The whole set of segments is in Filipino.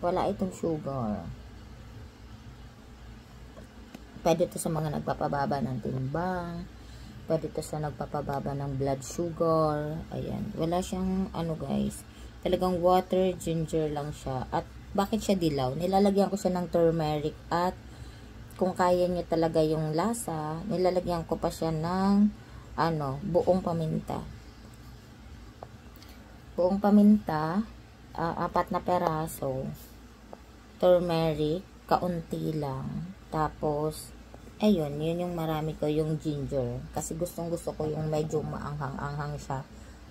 wala itong sugar. Pwede to sa mga nagpapababa ng timbang. Pwede to sa nagpapababa ng blood sugar. Ayan. Wala siyang, ano guys, talagang water, ginger lang siya. At bakit siya dilaw? Nilalagyan ko siya ng turmeric at kung kaya niya talaga yung lasa, nilalagyan ko pa siya ng, ano, buong paminta. Buong paminta, 4 na peraso. Turmeric, kaunti lang. Tapos, ayun, yun yung marami ko, yung ginger. Kasi gustong gusto ko yung medyo maanghang-anghang siya.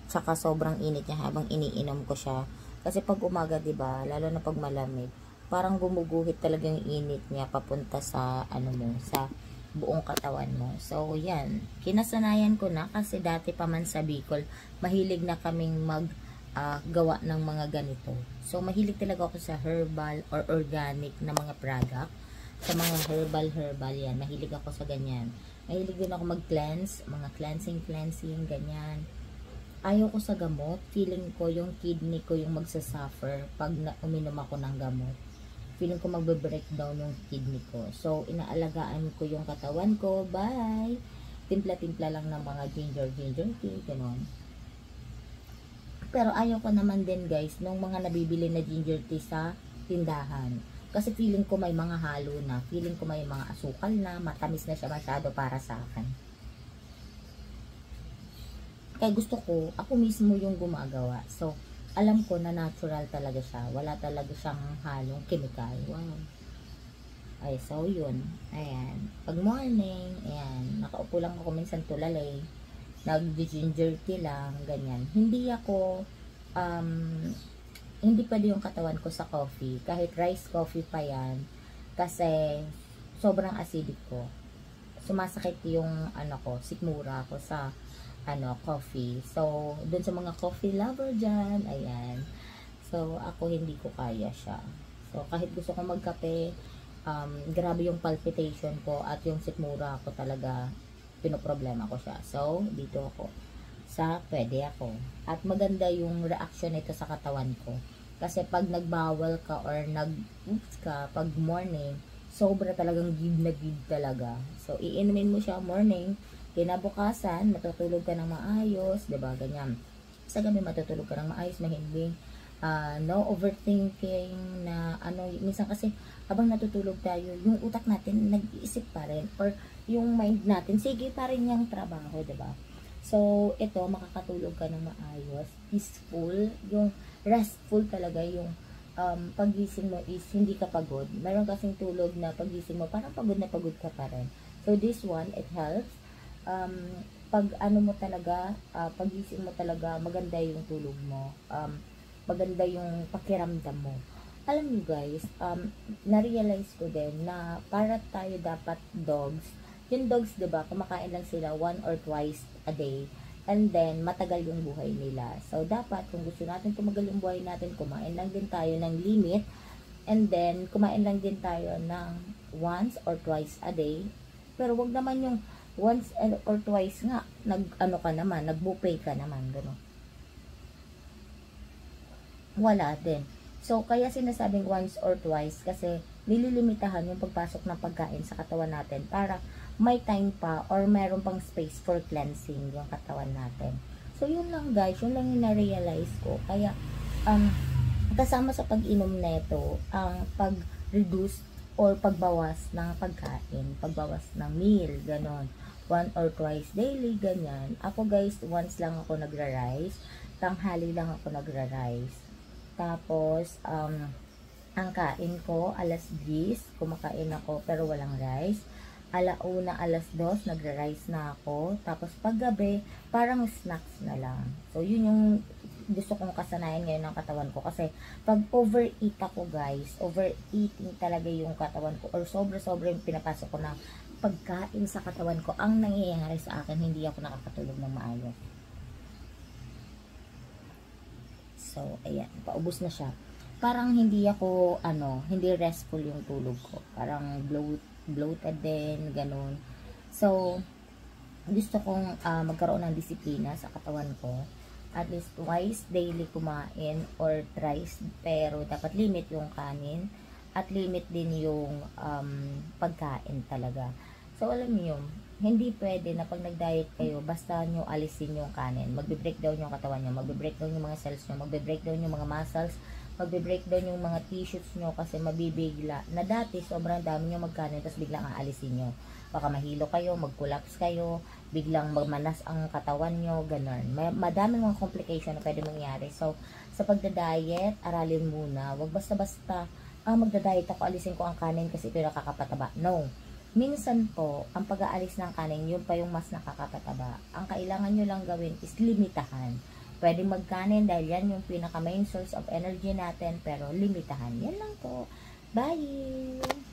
Tsaka sobrang init niya habang iniinom ko siya. Kasi pag umaga, diba, lalo na pag malamig, parang gumuguhit talaga yung init niya papunta sa, ano mo, sa buong katawan mo. So, yan. Kinasanayan ko na kasi dati pa man sa Bicol, mahilig na kaming gawa ng mga ganito. So, mahilig talaga ako sa herbal or organic na mga product. Sa mga herbal yan. Mahilig ako sa ganyan. Mahilig din ako mag-cleanse, mga cleansing, ganyan. Ayaw ko sa gamot. Feeling ko yung kidney ko yung magsasuffer pag uminom ako ng gamot. Feeling ko magbe-breakdown yung kidney ko. So, inaalagaan ko yung katawan ko by timpla-timpla lang ng mga ginger tea, gano'n. Pero ayaw ko naman din guys, nung mga nabibili na ginger tea sa tindahan. Kasi feeling ko may mga halo na. Feeling ko may mga asukal na. Matamis na siya masyado para sa akin. Kaya gusto ko, ako mismo yung gumagawa. So, alam ko na natural talaga siya. Wala talaga siyang halong chemical. Wow. Ay, so yun. Ayan. Pag morning, ayan. Nakaupo lang ako minsan tulalay. Nag-ginger tea lang. Ganyan. Hindi ako, hindi pwede yung katawan ko sa coffee. Kahit rice coffee pa yan. Kasi, sobrang acidic ko. Sumasakit yung, ano ko, sikmura ko sa, coffee. So, dun sa mga coffee lover dyan, ayan. So, ako hindi ko kaya siya. So, kahit gusto ko magkape, grabe yung palpitation ko at yung sikmura ko talaga, pinoproblema ko siya. So, dito ako sa pwede ako. At maganda yung reaction nito sa katawan ko. Kasi pag nagbawal ka or nag-oops ka pag morning, sobra talagang give na give talaga. So, iinumin mo siya morning, kinabukasan, matutulog ka ng maayos, diba? Ganyan. Sa gabi, matutulog ka ng maayos, mahimbing. No overthinking na minsan kasi habang natutulog tayo, yung utak natin nag-iisip pa rin or yung mind natin, sige pa rin yung trabaho, diba? So, ito, makakatulog ka ng maayos, peaceful, yung restful talaga, yung pagising mo is hindi ka pagod. Meron kasing tulog na pagising mo, parang pagod na pagod ka pa rin. So, this one, it helps. Pag mo talaga, pagising mo talaga, maganda yung tulog mo. Maganda yung pakiramdam mo. Alam niyo guys, na-realize ko din na para tayo dapat dogs, yung dogs, diba, kumakain lang sila 1 or twice a day. And then, matagal yung buhay nila. So, dapat, kung gusto natin tumagal yung buhay natin, kumain lang din tayo ng limit. And then, kumain lang din tayo ng once or twice a day. Pero, wag naman yung once or twice nga, ka naman, nag-buffet ka naman, gano'n. Wala din. So, kaya sinasabing once or twice kasi nililimitahan yung pagpasok ng pagkain sa katawan natin para may time pa or meron pang space for cleansing yung katawan natin. So, yun lang guys. Yun lang yung na-realize ko. Kaya, kasama sa pag-inom na ito, ang pag-reduce or pagbawas ng pagkain, pagbawas ng meal, ganon. 1 or twice daily, ganyan. Ako guys, once lang ako nagra-rice. Tanghali lang ako nagra-rice. Tapos, ang kain ko, alas 10, kumakain ako pero walang rice. Alauna, alas 2, nagra-rice na ako. Tapos, paggabi, parang snacks na lang. So, yun yung gusto kong kasanayan ngayon ng katawan ko. Kasi, pag overeat ako guys, overeating talaga yung katawan ko. Or sobra-sobra yung pinapasok ko ng pagkain sa katawan ko. Ang nangyayari sa akin, hindi ako nakakatulog ng maayos. So, ayan, paubos na siya. Parang hindi ako, hindi restful yung tulog ko. Parang bloated din, ganun. So, gusto kong magkaroon ng disiplina sa katawan ko. at least twice daily kumain or thrice, pero dapat limit yung kanin at limit din yung pagkain talaga. So alam niyo yun, hindi pwede na pag nag-diet kayo, basta nyo alisin yung kanin. Magbe-breakdown yung katawan nyo, magbe-breakdown yung mga cells nyo, magbe-breakdown yung mga muscles, magbe-breakdown yung mga tissues nyo kasi mabibigla. Na dati, sobrang dami nyo magkanin, tapos biglang aalisin nyo. Baka mahilo kayo, mag-collapse kayo, biglang magmanas ang katawan nyo, ganun. Madami mga complication na pwede mangyari. So, sa pagda-diet, aralin muna. Wag basta-basta, magda-diet ako, alisin ko ang kanin kasi ito nakakapataba. No. Minsan po, ang pag-aalis ng kanin, yun pa yung mas nakakapataba. Ang kailangan nyo lang gawin is limitahan. Pwede magkanin dahil yan yung pinaka main source of energy natin, pero limitahan. Yan lang po. Bye!